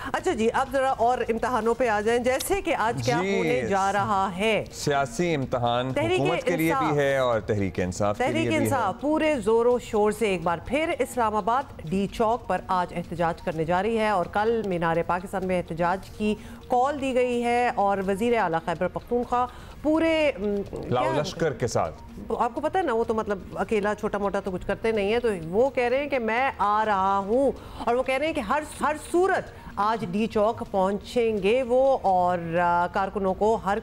अच्छा जी, अब जरा और इम्तहानों पे आ जाएं, जैसे कि आज क्या होने जा रहा है। सियासी इम्तहान हुकूमत के लिए भी है और तहरीक इंसाफ के लिए भी है। पूरे जोरों शोर से एक बार फिर इस्लामाबाद डी चौक पर आज एहतजाज करने जा रही है और कल मीनार पाकिस्तान में एहतजाज की कॉल दी गई है और वजीर आला खैबर पख्तूनख्वा पूरे लश्कर के साथ, आपको पता है ना, वो तो मतलब अकेला छोटा मोटा तो कुछ करते नहीं है, तो वो कह रहे हैं कि मैं आ रहा हूँ और वो कह रहे हैं कि हर सूरत आज डी चौक पहुंचेंगे वो और कारकुनों को हर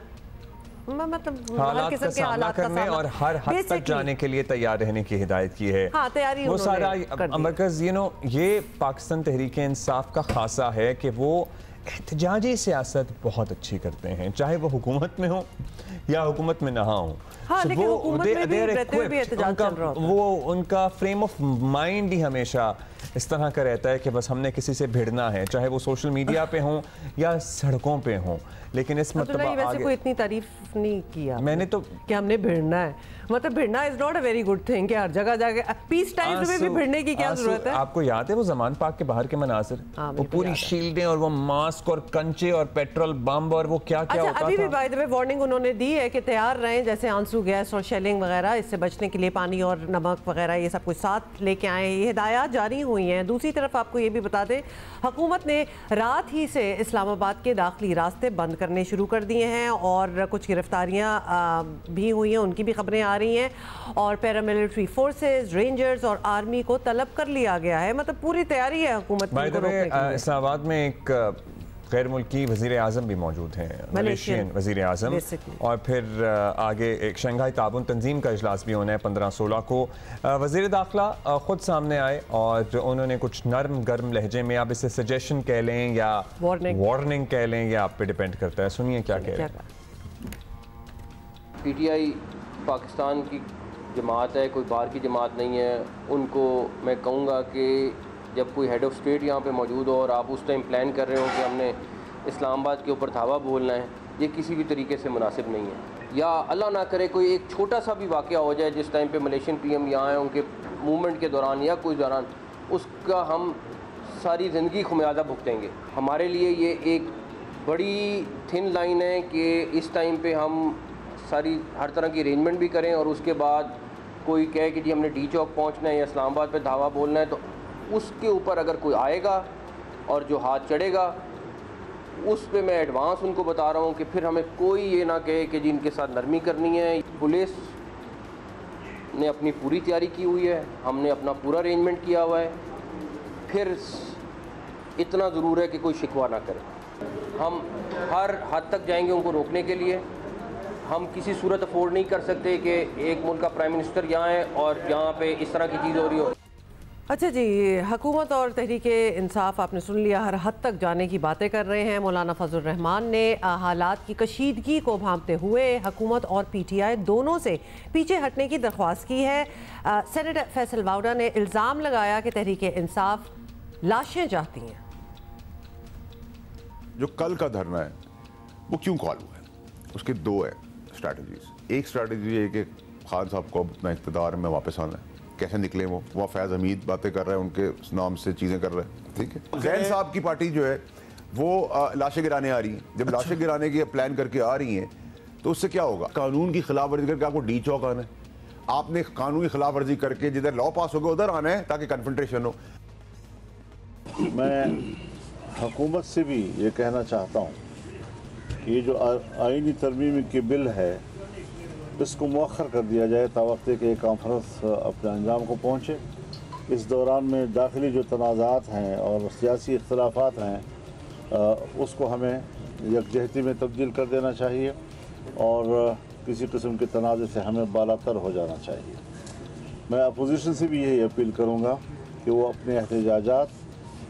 मतलब हालात का सामना करने और हर हद तक जाने के लिए तैयार रहने की हिदायत की है। हाँ, तैयारी वो सारा मरकज ये पाकिस्तान तहरीक इंसाफ का खासा है कि वो एहतजाजी सियासत बहुत अच्छी करते हैं, चाहे वो हुकूमत में हो या हुकूमत में ना हो। हाँ, लेकिन हुकूमत में भी रहते हुए भी एहतजाज चल रहा होता है। वो उनका फ्रेम ऑफ माइंड ही हमेशा इस तरह का रहता है कि बस हमने किसी से भिड़ना है, चाहे वो सोशल मीडिया पे हों या सड़कों पे हों। लेकिन इस मतलब वैसे कोई इतनी तारीफ नहीं किया मैंने तो कि हमने भिड़ना है, मतलब भिड़ना is not a very good thing कि हर जगह जाके पीस टाइम्स में भी भिड़ने की क्या जरूरत है। आपको याद है वो जमान पाक के बाहर के मनाजिर, वो पूरी शील्डें और वो मास्क और कंचे और पेट्रोल बम और वो क्या क्या होता था। अभी भी बाय द वे वार्निंग उन्होंने दी है कि तैयार रहें, जैसे आंसू गैस और शेलिंग वगैरह, इससे बचने के लिए पानी और नमक वगैरह ये सब कुछ साथ लेके आए, ये हिदायत जारी हुई हैं। दूसरी तरफ आपको ये भी बता दें, हुकूमत ने रात ही से इस्लामाबाद के दाखिली रास्ते बंद करने शुरू कर दिए हैं और कुछ गिरफ्तारियां भी हुई हैं, उनकी भी खबरें आ रही हैं और पैरामिलिट्री फोर्सेस, रेंजर्स और आर्मी को तलब कर लिया गया है। मतलब पूरी तैयारी है हुकूमत की। इस्लामाबाद में एक गैर मुल्की वज़ीर आज़म भी मौजूद हैं, मलेशियन वज़ीर आज़म, और फिर आगे एक शंघाई ताबून तंजीम का इजलास भी होना है 15-16 को। वज़ीर दाखिला ख़ुद सामने आए और उन्होंने कुछ नरम गर्म लहजे में, आप इसे सजेशन कह लें या वार्निंग कह लें, या आप पे डिपेंड करता है, सुनिए क्या कह रहे हैं। PTI पाकिस्तान की जमात है, कोई बाहर की जमात नहीं है। उनको मैं कहूँगा कि जब कोई हेड ऑफ़ स्टेट यहाँ पे मौजूद हो और आप उस टाइम प्लान कर रहे हो कि हमने इस्लामाबाद के ऊपर धावा बोलना है, ये किसी भी तरीके से मुनासिब नहीं है। या अल्लाह ना करे कोई एक छोटा सा भी वाक़या हो जाए जिस टाइम पे मलेशियन PM यहाँ आए, उनके मूवमेंट के दौरान या कोई दौरान, उसका हम सारी ज़िंदगी खुमियाजा भुगतेंगे। हमारे लिए ये एक बड़ी थिन लाइन है कि इस टाइम पर हम सारी हर तरह की अरेंजमेंट भी करें और उसके बाद कोई कहे कि जी हमने डी चौक पहुँचना है या इस्लामाबाद पर धावा बोलना है, तो उसके ऊपर अगर कोई आएगा और जो हाथ चढ़ेगा उस पे मैं एडवांस उनको बता रहा हूँ कि फिर हमें कोई ये ना कहे कि जी इनके साथ नरमी करनी है। पुलिस ने अपनी पूरी तैयारी की हुई है, हमने अपना पूरा अरेंजमेंट किया हुआ है। फिर इतना ज़रूर है कि कोई शिकवा ना करे। हम हर हद तक जाएंगे उनको रोकने के लिए। हम किसी सूरत अफोर्ड नहीं कर सकते कि एक मुल्क का प्राइम मिनिस्टर यहाँ है और यहाँ पे इस तरह की चीज़ हो रही हो। अच्छा जी, हुकूमत और तहरीक इंसाफ आपने सुन लिया, हर हद तक जाने की बातें कर रहे हैं। मौलाना फजल रहमान ने हालात की कशीदगी को भांपते हुए हुकूमत और PTI दोनों से पीछे हटने की दरख्वास्त की है। सेनेटर फैसल वाउडा ने इल्ज़ाम लगाया कि तहरीक इंसाफ लाशें चाहती हैं। जो कल का धरना है वो क्यों कॉल हुआ है, उसके दो है स्ट्रैटेजीज। एक स्ट्रैटेजी है कि खान साहब को अपना इक़्तिदार में वापस आना है, कैसे निकले वो फैज़ हमीद बातें कर रहे हैं, उनके नाम से चीज़ें कर रहे हैं, ठीक है। जैन साहब की पार्टी जो है वो लाशें गिराने आ रही हैं। जब लाशें गिराने की प्लान करके आ रही हैं तो उससे क्या होगा, कानून की खिलाफ वर्जी करके आपको डी चौक आना है। आपने कानून की खिलाफ वर्जी करके जिधर लॉ पास होगा उधर आना है ताकि कन्फ्रंटेशन हो। मैं हुकूमत से भी ये कहना चाहता हूँ कि ये जो आईनी तरमीम की बिल है इसको मौखर कर दिया जाए तावक्ते के कॉन्फ्रेंस अपने अंजाम को पहुँचे। इस दौरान में दाखिली जो तनाज़ात हैं और सियासी इख्तलाफात हैं उसको हमें यकजहती में तब्दील कर देना चाहिए और किसी किस्म के तनाज़े से हमें बालातर हो जाना चाहिए। मैं अपोजिशन से भी यही अपील करूँगा कि वो अपने एहतजाजात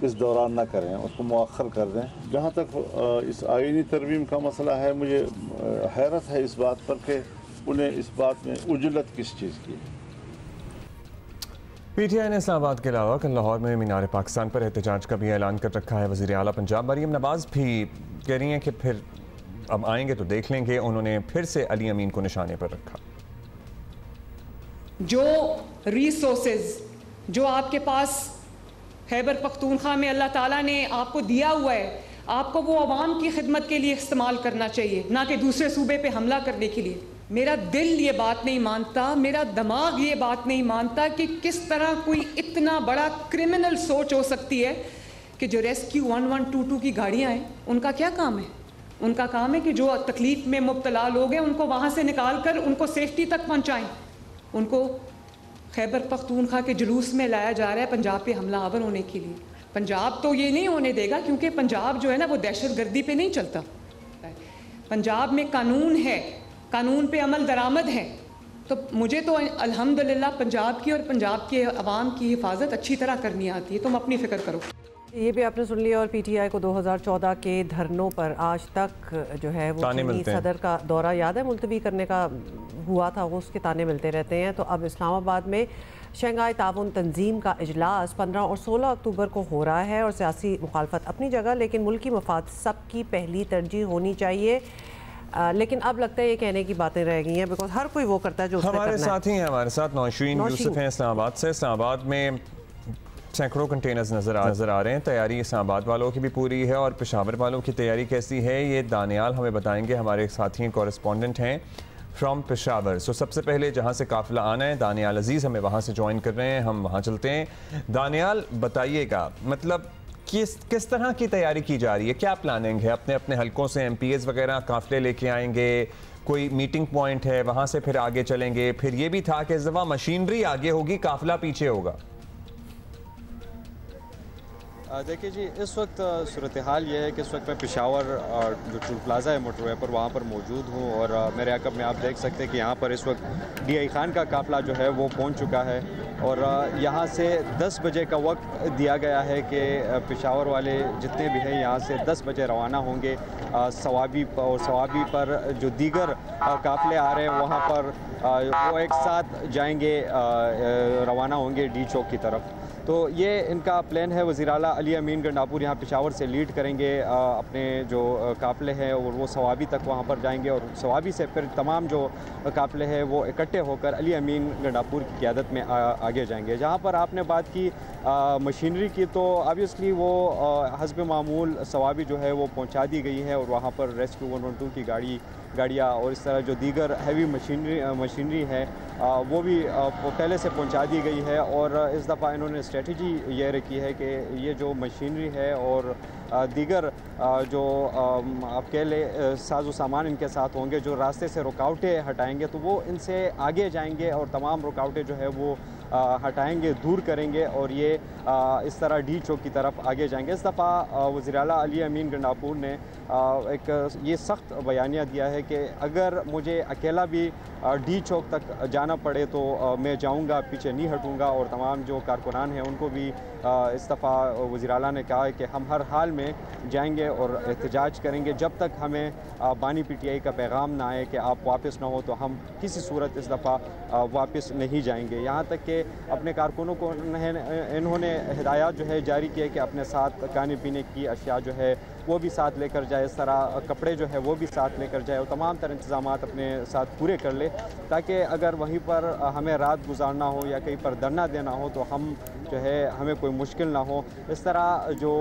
इस दौरान न करें, उसको मौखर कर दें। जहाँ तक इस आईनी तरमीम का मसला है, मुझे हैरत है इस बात पर कि उन्हें इस बात में उजलत किस चीज़ की। PTI ने इस्लामाबाद के अलावा कल लाहौर में मीनार पाकिस्तान पर एहतजाज का भी ऐलान कर रखा है। वज़ीर आला पंजाब मरियम नवाज़ भी कह रही हैं कि फिर अब आएंगे तो देख लेंगे। उन्होंने फिर से अली अमीन को निशाने पर रखा। जो रिसोर्सेज जो आपके पास खैबर पख्तूनख्वा में अल्लाह ताला ने आपको दिया हुआ है, आपको वो अवाम की खिदमत के लिए इस्तेमाल करना चाहिए, ना कि दूसरे सूबे पे हमला करने के लिए। मेरा दिल ये बात नहीं मानता, मेरा दिमाग ये बात नहीं मानता कि किस तरह कोई इतना बड़ा क्रिमिनल सोच हो सकती है कि जो रेस्क्यू 1122 की गाड़ियाँ हैं, उनका क्या काम है? उनका काम है कि जो तकलीफ़ में मुब्तला लोग हैं उनको वहाँ से निकाल कर उनको सेफ्टी तक पहुँचाएँ। उनको खैबर पख्तूनख्वा के जुलूस में लाया जा रहा है पंजाब पे हमलावर होने के लिए। पंजाब तो ये नहीं होने देगा, क्योंकि पंजाब जो है ना वो दहशत गर्दी पे नहीं चलता। पंजाब में कानून है, कानून पे अमल दरामद है। तो मुझे तो अल्हम्दुलिल्लाह पंजाब की और पंजाब के अवाम की हिफाजत अच्छी तरह करनी आती है। तुम अपनी फ़िक्र करो। ये भी आपने सुन लिया। और पीटीआई को 2014 के धरनों पर आज तक जो है वो सदर का दौरा याद है मुलतवी करने का हुआ था, वो उसके ताने मिलते रहते हैं। तो अब इस्लामाबाद में शंघाई ताउन तंजीम का इजलास 15 और 16 अक्टूबर को हो रहा है। और सियासी मुखालफत अपनी जगह, लेकिन मुल्की मफाद सबकी पहली तरजीह होनी चाहिए। लेकिन अब लगता है ये कहने की बातें रह गई हैं, बिकॉज हर कोई वो करता है जो हमारे साथ ही हैं। हमारे साथ नौशीन यूसुफ हैं इस्लामाबाद से। इस्लामाबाद में सैकड़ों कंटेनर्स नज़र आ रहे हैं। तैयारी इस्लामाबाद वालों की भी पूरी है, और पेशावर वालों की तैयारी कैसी है ये दानियाल हमें बताएंगे। हमारे साथी कॉरेस्पॉन्डेंट हैं फ्रॉम पेशावर। सो सबसे पहले जहाँ से काफ़िला आना है, दानियाल अजीज़ हमें वहाँ से ज्वाइन कर रहे हैं, हम वहाँ चलते हैं। दानियाल बताइएगा, मतलब किस तरह की तैयारी की जा रही है, क्या प्लानिंग है? अपने अपने हलकों से MPs वगैरह काफ़िले लेके आएंगे, कोई मीटिंग पॉइंट है, वहाँ से फिर आगे चलेंगे? फिर ये भी था कि इस दफ़ा मशीनरी आगे होगी, काफ़िला पीछे होगा। देखिए जी, इस वक्त सूरत हाल ये है कि इस वक्त मैं पेशावर और जो टूल प्लाज़ा है मोटरवे पर, वहाँ पर मौजूद हूँ। और मेरे अकब में आप देख सकते हैं कि यहाँ पर इस वक्त DI खान का काफ़िला जो है वो पहुँच चुका है। और यहाँ से 10 बजे का वक्त दिया गया है कि पेशावर वाले जितने भी हैं यहाँ से 10 बजे रवाना होंगे। सवाबी पर जो दीगर काफ़िले आ रहे हैं वहाँ पर वो एक साथ जाएंगे, रवाना होंगे D चौक की तरफ। तो ये इनका प्लान है। वज़ीर आला अली अमीन गंडापुर यहाँ पेशावर से लीड करेंगे अपने जो काफ़िले हैं, और वो सवाबी तक वहाँ पर जाएंगे। और सवाबी से फिर तमाम जो काफ़िले हैं वो इकट्ठे होकर अली अमीन गंडापुर की क़ियादत में आगे जाएंगे। जहाँ पर आपने बात की मशीनरी की, तो ऑब्वियसली वो हस्ब मामूल सवाबी जो है वो पहुँचा दी गई है। और वहाँ पर रेस्क्यू 112 की गाड़ियाँ और इस तरह जो दीगर हैवी मशीनरी है वो भी पहले से पहुंचा दी गई है। और इस दफ़ा इन्होंने स्ट्रेटजी ये रखी है कि ये जो मशीनरी है और दीगर जो आप कह ले साजो सामान इनके साथ होंगे, जो रास्ते से रुकावटें हटाएंगे तो वो इनसे आगे जाएंगे और तमाम रुकावटें जो है वो हटाएंगे, दूर करेंगे। और ये इस तरह D चौक की तरफ आगे जाएंगे। इस दफ़ा वज़ीर आला अली अमीन गंडापुर ने एक ये सख्त बयानिया दिया है कि अगर मुझे अकेला भी D चौक तक जाना पड़े तो मैं जाऊंगा, पीछे नहीं हटूंगा। और तमाम जो कारकुनान हैं उनको भी इस दफ़ा वज़ीर आला ने कहा है कि हम हर हाल में जाएंगे और एहतजाज करेंगे जब तक हमें बानी PTI का पैगाम ना आए कि आप वापस ना हो, तो हम किसी सूरत इस दफ़ा वापस नहीं जाएंगे। यहाँ तक कि अपने कारकुनों को इन्होंने हिदायत जो है जारी की है कि अपने साथ खाने पीने की अशिया जो है वो भी साथ लेकर जाए, इस तरह कपड़े जो है वो भी साथ लेकर जाए और तमाम तरह इंतज़ाम अपने साथ पूरे कर ले, ताकि अगर वहीं पर हमें रात गुजारना हो या कहीं पर धरना देना हो तो हम जो है हमें कोई मुश्किल ना हो। इस तरह जो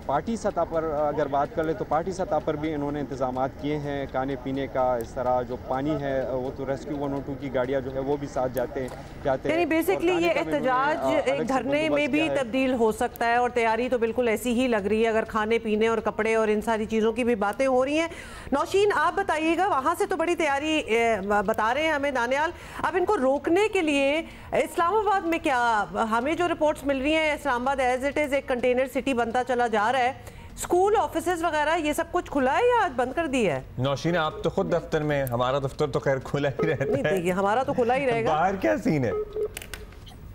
पार्टी सतह पर अगर बात कर ले तो पार्टी सतह पर भी इन्होंने इंतज़ाम किए हैं खाने पीने का। इस तरह जो पानी है वो तो रेस्क्यू 102 की गाड़ियाँ जो है वो भी साथ जाते हैं। बेसिकली ये एहतजाज एक धरने में भी तब्दील हो सकता है और तैयारी तो बिल्कुल ऐसी ही लग रही है, अगर खाने पीने और कपड़े और इन सारी चीज़ों की भी बातें हो रही हैं। नौशीन, आप बताइएगा, वहाँ से तो बड़ी तैयारी बता रहे हैं हमें दानियाल। अब इनको रोकने के लिए इस्लामाबाद में क्या, हमें जो रिपोर्ट्स मिल रही हैं इस्लामाबाद एज इट इज़ एक कंटेनर सिटी बनता चला जा रहा है, स्कूल ऑफिसेज वगैरह ये सब कुछ खुला है या आज बंद कर दिया है? नौशीन, आप तो खुद दफ्तर में, हमारा दफ्तर तो खैर खुला ही रहता है। हमारा तो खुला ही रहेगा। बाहर क्या सीन है?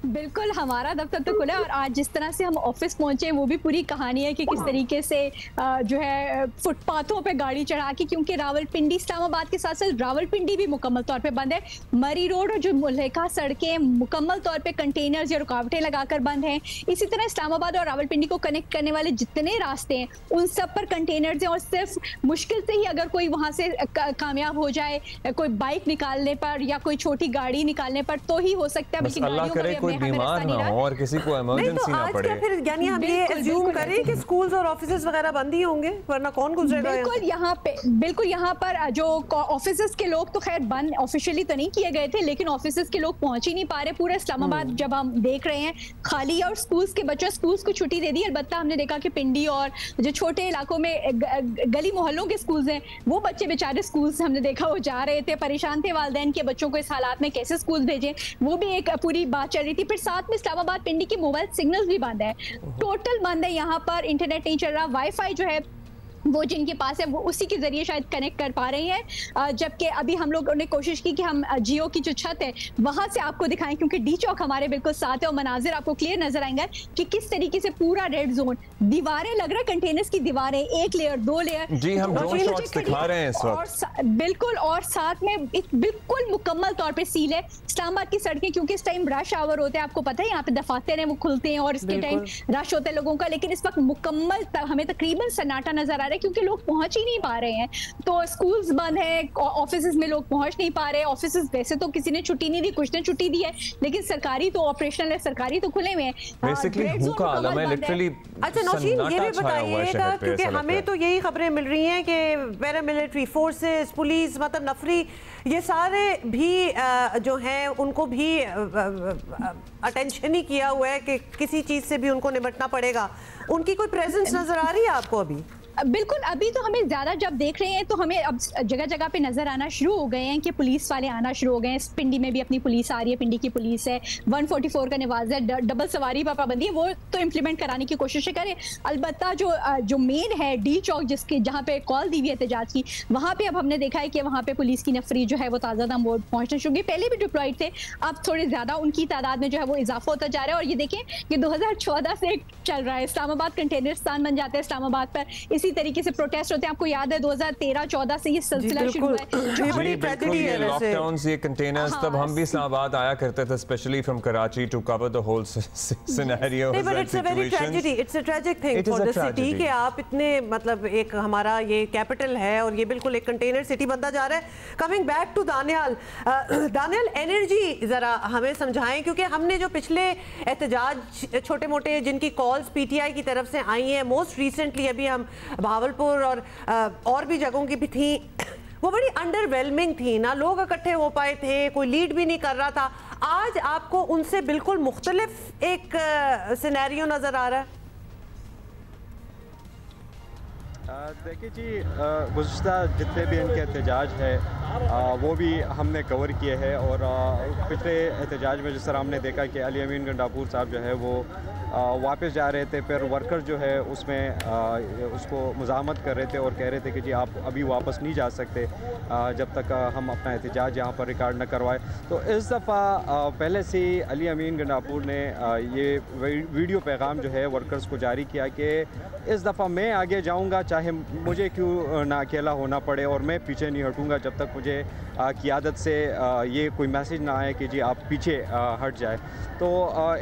बिल्कुल, हमारा दफ्तर तो खुला है और आज जिस तरह से हम ऑफिस पहुंचे वो भी पूरी कहानी है कि किस तरीके से जो है फुटपाथों पे गाड़ी चढ़ा के, क्योंकि रावलपिंडी इस्लामाबाद के साथ साथ रावलपिंडी भी मुकम्मल तौर पे बंद है। मरी रोड और जो मुल्का सड़कें मुकम्मल तौर पे कंटेनर्स या रुकावटें लगाकर बंद हैं। इसी तरह इस्लामाबाद और रावलपिंडी को कनेक्ट करने वाले जितने रास्ते हैं उन सब पर कंटेनर्स हैं और सिर्फ मुश्किल से ही अगर कोई वहाँ से कामयाब हो जाए, कोई बाइक निकालने पर या कोई छोटी गाड़ी निकालने पर तो ही हो सकता है। अल्लाह करे कोई बीमार ना हो और किसी को इमरजेंसी ना पड़े। फिर यानी हम ये अज्यूम करें कि स्कूल्स और ऑफिसेज वगैरह बंद ही होंगे, वरना कौन गुजरेगा? बिल्कुल यहाँ पर जो ऑफिसेज के लोग तो खैर बंद ऑफिशियली तो नहीं किए गए थे, लेकिन ऑफिसेज के लोग पहुंच ही नहीं पा रहे। पूरा इस्लामाबाद जब हम देख रहे हैं खाली है और स्कूल्स के बच्चों स्कूल्स को छुट्टी दे दी। अलबत्ता हमने देखा कि पिंडी और जो छोटे इलाकों में गली मोहल्लों के स्कूल्स हैं वो बच्चे बेचारे स्कूल्स हमने देखा वो जा रहे थे, परेशान थे, वालिदैन के बच्चों को इस हालात में कैसे स्कूल भेजें, वो भी एक पूरी बात चल रही थी। फिर साथ में इस्लामाबाद पिंडी की मोबाइल सिग्नल्स भी बंद है, टोटल बंद है। यहाँ पर इंटरनेट नहीं चल रहा, वाईफाई जो है वो जिनके पास है वो उसी के जरिए शायद कनेक्ट कर पा रही हैं, जबकि अभी हम लोगों ने कोशिश की कि हम जियो की जो छत है वहां से आपको दिखाएं, क्योंकि डी चौक हमारे बिल्कुल साथ है और मनाजिर आपको क्लियर नजर आएंगे कि किस तरीके से पूरा रेड जोन, दीवारें लग रहा है कंटेनर्स की दीवारें, एक लेयर दो लेयर। जी हम ड्रोन शॉट्स दिखा रहे हैं इस वक्त। बिल्कुल, और साथ में बिल्कुल मुकम्मल तौर पर सील है इस्लामाबाद की सड़कें, क्योंकि इस टाइम रश आवर होते हैं, आपको पता है यहाँ पे दफातर हैं वो खुलते हैं और इसके टाइम रश होता है लोगों का, लेकिन इस वक्त मुकम्मल हमें तकरीबन सन्नाटा नजर आ रहा है क्योंकि लोग पहुंच ही नहीं पा रहे हैं। तो स्कूल्स बंद है, ऑफिसेज में लोग पहुंच नहीं पा रहे। ऑफिसेज वैसे तो किसी ने छुट्टी नहीं दी, कुछ ने छुट्टी दी है, लेकिन सरकारी तो ऑपरेशनल है, सरकारी तो खुले हुए हैं। बेसिकली हुक्का आलम है लिटरली। अच्छा नौशीन, ये भी बताइएगा क्योंकि हमें तो यही खबरें मिल रही हैं कि पैरामिलिट्री फोर्सेस, पुलिस, मतलब नफरी, ये सारे भी जो हैं उनको भी अटेंशन ही किया हुआ है कि किसी चीज़ से भी उनको निपटना पड़ेगा। उनकी कोई प्रेजेंस नजर आ रही है आपको अभी? बिल्कुल, अभी तो हमें ज्यादा जब देख रहे हैं तो हमें अब जगह जगह पे नजर आना शुरू हो गए हैं कि पुलिस वाले आना शुरू हो गए हैं। पिंडी में भी अपनी पुलिस आ रही है, पिंडी की पुलिस है, 144 का नवाज है, डबल सवारी पर पाबंदी है, वो तो इम्प्लीमेंट कराने की कोशिश करें। अलबत्ता जो मेन है डी चौक, जिसके जहाँ पे कॉल दी हुई है एहतजाज की, वहाँ पे अब हमने देखा है कि वहाँ पे पुलिस की नफरी जो है वो ताज़ा मोड़ पहुँचना शुरू हुई। पहले भी डिप्लॉयड थे, अब थोड़े ज्यादा उनकी तादाद में जो है वो इजाफा होता जा रहा है। और ये देखें कि 2014 से चल रहा है, इस्लामाबाद कंटेनर स्थान बन जाता है इस्लामाबाद पर, इसी तरीके से प्रोटेस्ट होते हैं। आपको याद है 2013-14 से ये सिलसिला शुरू हुआ है। बड़ी ट्रेजेडी है वैसे। लॉकडाउन्स, ये कंटेनर्स, तब हम भी इस्लामाबाद आया करते थे specially from Karachi to cover the whole scenario. But it's a very tragedy, it's a tragic thing for the city कि आप इतने, मतलब एक हमारा ये कैपिटल है और ये बिल्कुल एक कंटेनर सिटी बनता जा रहा है। Coming back to Daniyal, Daniyal energy जरा हमें समझाएं, क्योंकि हमने जो पिछले एहतजाज छोटे मोटे जिनकी कॉल्स पीटीआई की तरफ से आई हैं, मोस्ट रिसेंटली अभी हम भावलपुर और भी जगहों की भी थी, वो बड़ी अंडरवेलमिंग थी ना, लोग इकट्ठे हो पाए थे, कोई लीड भी नहीं कर रहा था। आज आपको उनसे बिल्कुल मुख्तलिफ एक सिनेरियो नजर आ रहा है। देखिए जी, गुज़श्ता जितने भी इनके एहतजाज है वो भी हमने कवर किए हैं, और पिछले एहतजाज में जिस तरह हमने देखा कि अली अमीन गंडापुर साहब जो है वो वापस जा रहे थे, फिर वर्कर जो है उसमें उसको मुज़ाहमत कर रहे थे और कह रहे थे कि जी आप अभी वापस नहीं जा सकते जब तक हम अपना एहतजाज यहाँ पर रिकॉर्ड न करवाएं। तो इस दफ़ा पहले से ही अली अमीन गंडापुर ने ये वीडियो पैगाम जो है वर्कर्स को जारी किया कि इस दफ़ा मैं आगे जाऊँगा, चाहे मुझे क्यों ना अकेला होना पड़े, और मैं पीछे नहीं हटूँगा जब तक मुझे क़ियादत से ये कोई मैसेज ना आए कि जी आप पीछे हट जाए। तो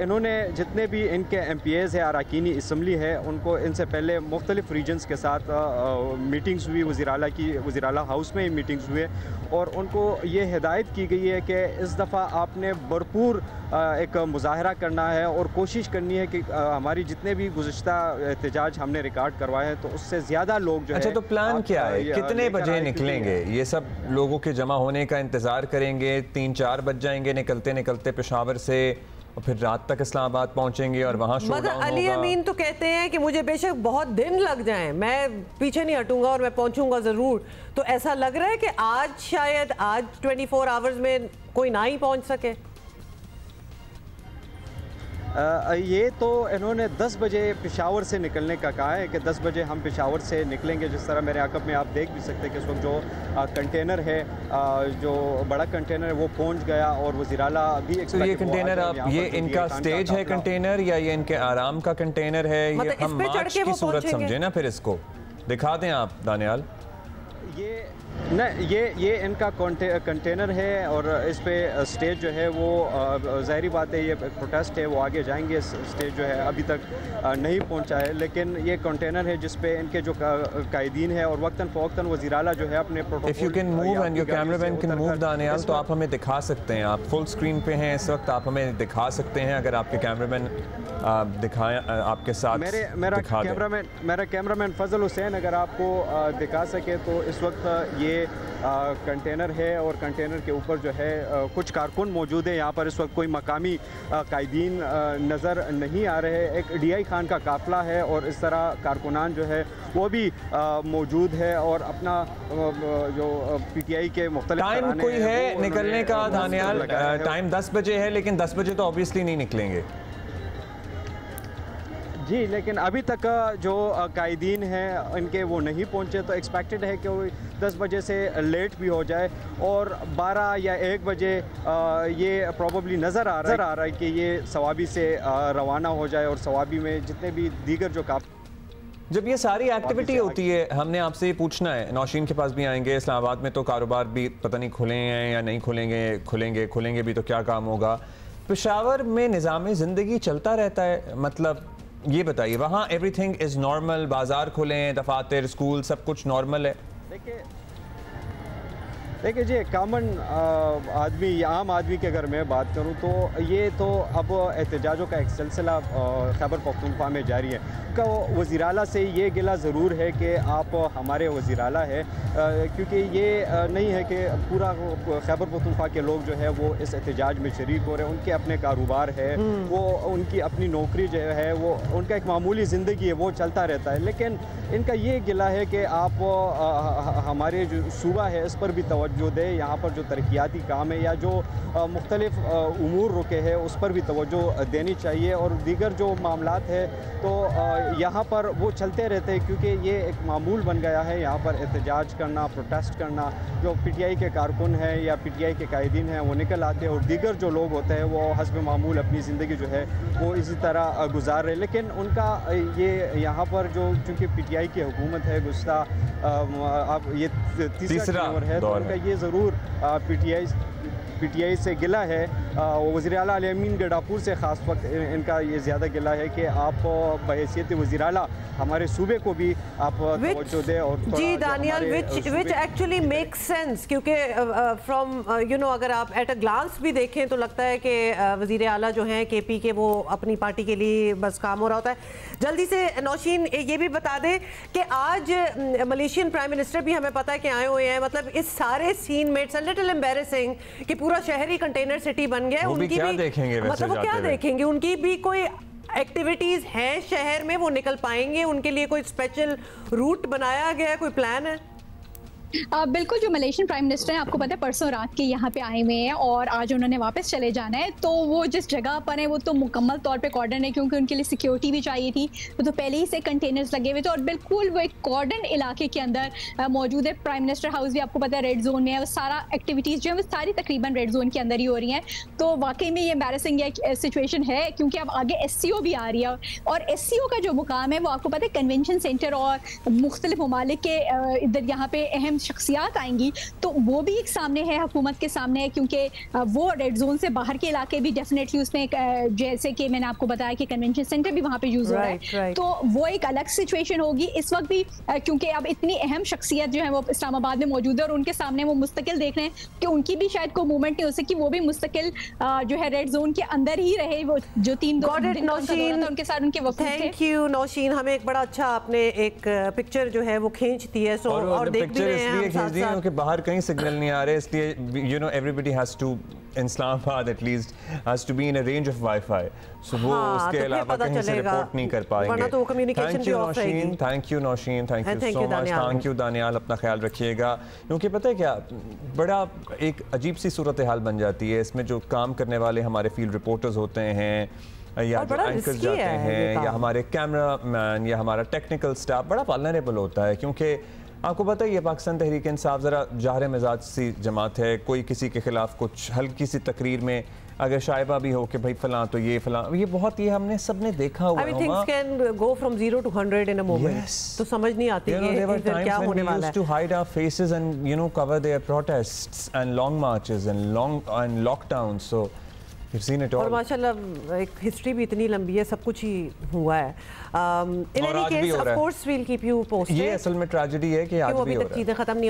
इन्होंने जितने भी इनके MPAs है, अरकानी असम्बली है, उनको इनसे पहले मुख्तलिफ रीजन्स के साथ मीटिंग्स हुई, वज़ीर आला हाउस में ही मीटिंग्स हुए, और उनको ये हिदायत की गई है कि इस दफ़ा आपने भरपूर एक मुजाहरा करना है और कोशिश करनी है कि हमारी जितने भी गुज़श्ता एहतजाज हमने रिकॉर्ड करवाए हैं तो उससे ज़्यादा लोग जो अच्छा, तो प्लान क्या है, कितने बजे निकलेंगे? ये सब लोगों के जमा होने का इंतज़ार करेंगे, 3-4 बज जाएंगे निकलते निकलते पेशावर से, और फिर रात तक इस्लामाबाद पहुंचेंगे और वहाँ मतलब अली अमीन तो कहते हैं कि मुझे बेशक बहुत दिन लग जाएं, मैं पीछे नहीं हटूंगा और मैं पहुंचूंगा ज़रूर। तो ऐसा लग रहा है कि आज शायद 24 आवर्स में कोई ना ही पहुंच सके। ये तो इन्होंने 10 बजे पेशावर से निकलने का कहा है कि 10 बजे हम पेशावर से निकलेंगे। जिस तरह मेरे आकब में आप देख भी सकते हैं कि इस वक्त जो कंटेनर है, जो बड़ा कंटेनर है वो पहुंच गया, और वज़ीर-ए-आला भी तो ये कंटेनर आप, ये इनका स्टेज है कंटेनर या ये इनके आराम का कंटेनर है? मतलब ये हम मार्च की सूरत समझे ना, फिर इसको दिखा दें आप दानियाल। ये इनका कंटेनर है और इस पे स्टेज जो है वो ज़ाहिरी बात है, ये प्रोटेस्ट है, वो आगे जाएंगे। स्टेज जो है अभी तक नहीं पहुंचा है, लेकिन ये कंटेनर है जिस पे इनके जो कायदीन है और वक्तन फ़वक्तन वज़ीराला जो है अपने protocol. If you can move and your cameraman can move Daniyal, तो आप हमें दिखा सकते हैं। आप फुल स्क्रीन पे हैं इस वक्त, आप हमें दिखा सकते हैं। अगर आपके कैमरामैन दिखाएं आपके साथ, मेरा कैमरामैन फजल हुसैन अगर आपको दिखा सके तो इस वक्त ये कंटेनर है और कंटेनर के ऊपर जो है कुछ कारकुन मौजूद है। यहाँ पर इस वक्त कोई मकामी कायदीन नज़र नहीं आ रहे। एक DI खान का काफिला है और इस तरह कारकुनान जो है वो भी मौजूद है और अपना जो PTI के मुख्तलिफ टाइम कोई है निकलने का दानियाल? टाइम 10 बजे है, लेकिन 10 बजे तो ऑब्वियसली नहीं निकलेंगे जी, लेकिन अभी तक जो कायदीन हैं इनके वो नहीं पहुंचे, तो एक्सपेक्टेड है कि वो 10 बजे से लेट भी हो जाए और 12 या 1 बजे ये प्रॉबली नज़र आ रहा है कि ये सवाबी से रवाना हो जाए और सवाबी में जितने भी दीगर जो जब ये सारी एक्टिविटी होती है, हमने आपसे ये पूछना है, नौशीन के पास भी आएंगे। इस्लामाबाद में तो कारोबार भी पता नहीं खुले हैं या नहीं खुलेंगे भी तो क्या काम होगा। पेशावर में निज़ाम ज़िंदगी चलता रहता है, मतलब ये बताइए वहाँ एवरीथिंग इज़ नॉर्मल? बाज़ार खुले हैं, दफातर, स्कूल, सब कुछ नॉर्मल है? देखिए जी, कॉमन आदमी या आम आदमी के अगर मैं बात करूं तो ये तो अब एहतजाजों का एक सिलसिला खैबर पख्तूनख्वा में जारी है। का वज़ीराला से ये गिला ज़रूर है कि आप हमारे वज़ीराला है, क्योंकि ये नहीं है कि पूरा खैबर पख्तूनख्वा के लोग जो है वो इस एहतजाज में शरीक हो रहे हैं। उनके अपने कारोबार है, वो उनकी अपनी नौकरी जो है, वो उनका एक मामूली ज़िंदगी है, वो चलता रहता है। लेकिन इनका ये गिला है कि आप हमारे जो सूबा है इस पर भी तवज्जो दे, यहाँ पर जो तरक्याती काम है या जो मुख्तलिफ उमूर रुके हैं उस पर भी तवज्जो देनी चाहिए। और दीगर जो मामलात है तो यहाँ पर वो चलते रहते हैं, क्योंकि ये एक मामूल बन गया है यहाँ पर एहतजाज करना, प्रोटेस्ट करना। जो PTI के कारकुन हैं या PTI के कायदीन हैं वो निकल आते हैं और दीगर जो लोग होते हैं वो हस्ब मामूल अपनी ज़िंदगी जो है वो इसी तरह गुजार रहे। लेकिन उनका ये यहाँ पर जो चूँकि PTI की हुकूमत है, गुस्सा अब ये तीसरा है, तो उनका ये ज़रूर PTI से गिला है। वज़ीर आला अली अमीन गडापुर से ख़ास वक्त इनका ये ज़्यादा गिला है कि आप बहैसियत वज़ीर आला हमारे सूबे को भी आप तवज्जो दें। और जी Daniyal, which actually make sense, क्योंकि फ्रॉम अगर आप एट अ ग्लांस भी देखें तो लगता है कि वज़ीर आला जो हैं KP के वो अपनी पार्टी के लिए बस काम हो रहा होता है। जल्दी से नौशीन ये भी बता दें कि आज मलेशियन प्राइम मिनिस्टर भी हमें पता है कि आए हुए हैं। मतलब इस सारे सीन में इट्स अ लिटिल एम्बैरेसिंग कि पूरा शहर ही कंटेनर सिटी बन गया है। उनकी भी देखेंगे, मतलब वो क्या देखेंगे? उनकी भी कोई एक्टिविटीज हैं शहर में, वो निकल पाएंगे? उनके लिए कोई स्पेशल रूट बनाया गया है, कोई प्लान है? बिल्कुल, जो मलेशियन प्राइम मिनिस्टर हैं आपको पता है परसों रात के यहाँ पे आए हुए हैं और आज उन्होंने वापस चले जाना है। तो वो जिस जगह पर है वो तो मुकम्मल तौर पे कॉर्डन है, क्योंकि उनके लिए सिक्योरिटी भी चाहिए थी। तो पहले ही से कंटेनर्स लगे हुए थे और बिल्कुल वो एक कॉर्डन इलाके के अंदर मौजूद है। प्राइम मिनिस्टर हाउस भी आपको पता है रेड जोन में है। वो सारा एक्टिविटीज़ जो है वो सारी तकरीबन रेड जोन के अंदर ही हो रही हैं। तो वाकई में ये एम्बैरेसिंग सिचुएशन है, क्योंकि अब आगे SCO भी आ रही है और SCO का जो मुकाम है वो आपको पता है कन्वेंशन सेंटर और मुख्तलिफ ममालिक के इधर यहाँ पे अहम शख्सियात आएंगी, तो वो भी एक सामने है, हुकूमत के सामने है, क्योंकि वो रेड जोन से बाहर के इलाके भी डेफिनेटली उसमें जैसे कि मैंने आपको बताया कि कन्वेंशन सेंटर भी वहाँ पे यूज हो रहा है। तो वो एक अलग सिचुएशन होगी इस वक्त भी, क्योंकि अब इतनी अहम शख्सियत जो है वो इस्लामाबाद में मौजूद है और उनके सामने वो मुस्तकिल देख रहे हैं कि उनकी भी शायद कोई मूवमेंट नहीं हो सकी, वो भी मुस्तकिल जो है रेड जोन के अंदर ही रहे। वो जो 3 दिन उनके साथ उनके वक्त। थैंक यू नौशीन, हमें एक बड़ा अच्छा आपने एक पिक्चर जो है वो खींच दी है। सो और देख भी रहे हैं हम क्योंकि बाहर कहीं सिग्नल नहीं आ रहे, इसलिए everybody has to in Islamabad at least has to be in a range of wifi. So वो उसके अलावा कहीं से रिपोर्ट नहीं कर पाएंगे। तो कम्युनिकेशन भी ऑफ रहेगी। Thank you Nausheen, thank you so much, thank you Daniyal, अपना ख्याल रखिएगा। क्योंकि पता है क्या, बड़ा एक अजीब सी सूरत हाल बन जाती है इसमें। जो काम करने वाले हमारे फील्ड रिपोर्टर्स होते हैं या जो एंकर्स जाते हैं या हमारे कैमरा मैन या हमारा टेक्निकल स्टाफ, बड़ा वल्नरेबल होता है। क्योंकि आपको पता ही है पाकिस्तान तहरीक इंसाफ ज़रा जाहिर मिजाज सी जमात है। कोई किसी के ख़िलाफ़ कुछ हल्की सी तकरीर में अगर शाइबा भी हो कि भाई फलां तो ये फलां, ये बहुत, ये हमने सबने देखा हुआ है। Things can go from 0 to 100 in a moment. तो समझ नहीं आती कि क्या होने वाला है। To hide our faces and cover their protests and long marches and lockdowns. So you've seen it all. और माशाल्लाह एक हिस्ट्री भी इतनी लंबी है, सब कुछ ही हुआ है। In any case, of course we'll keep you posted. ये असल में ट्रेजेडी है कि आज भी हो रहा है। चीज़ें खत्म नहीं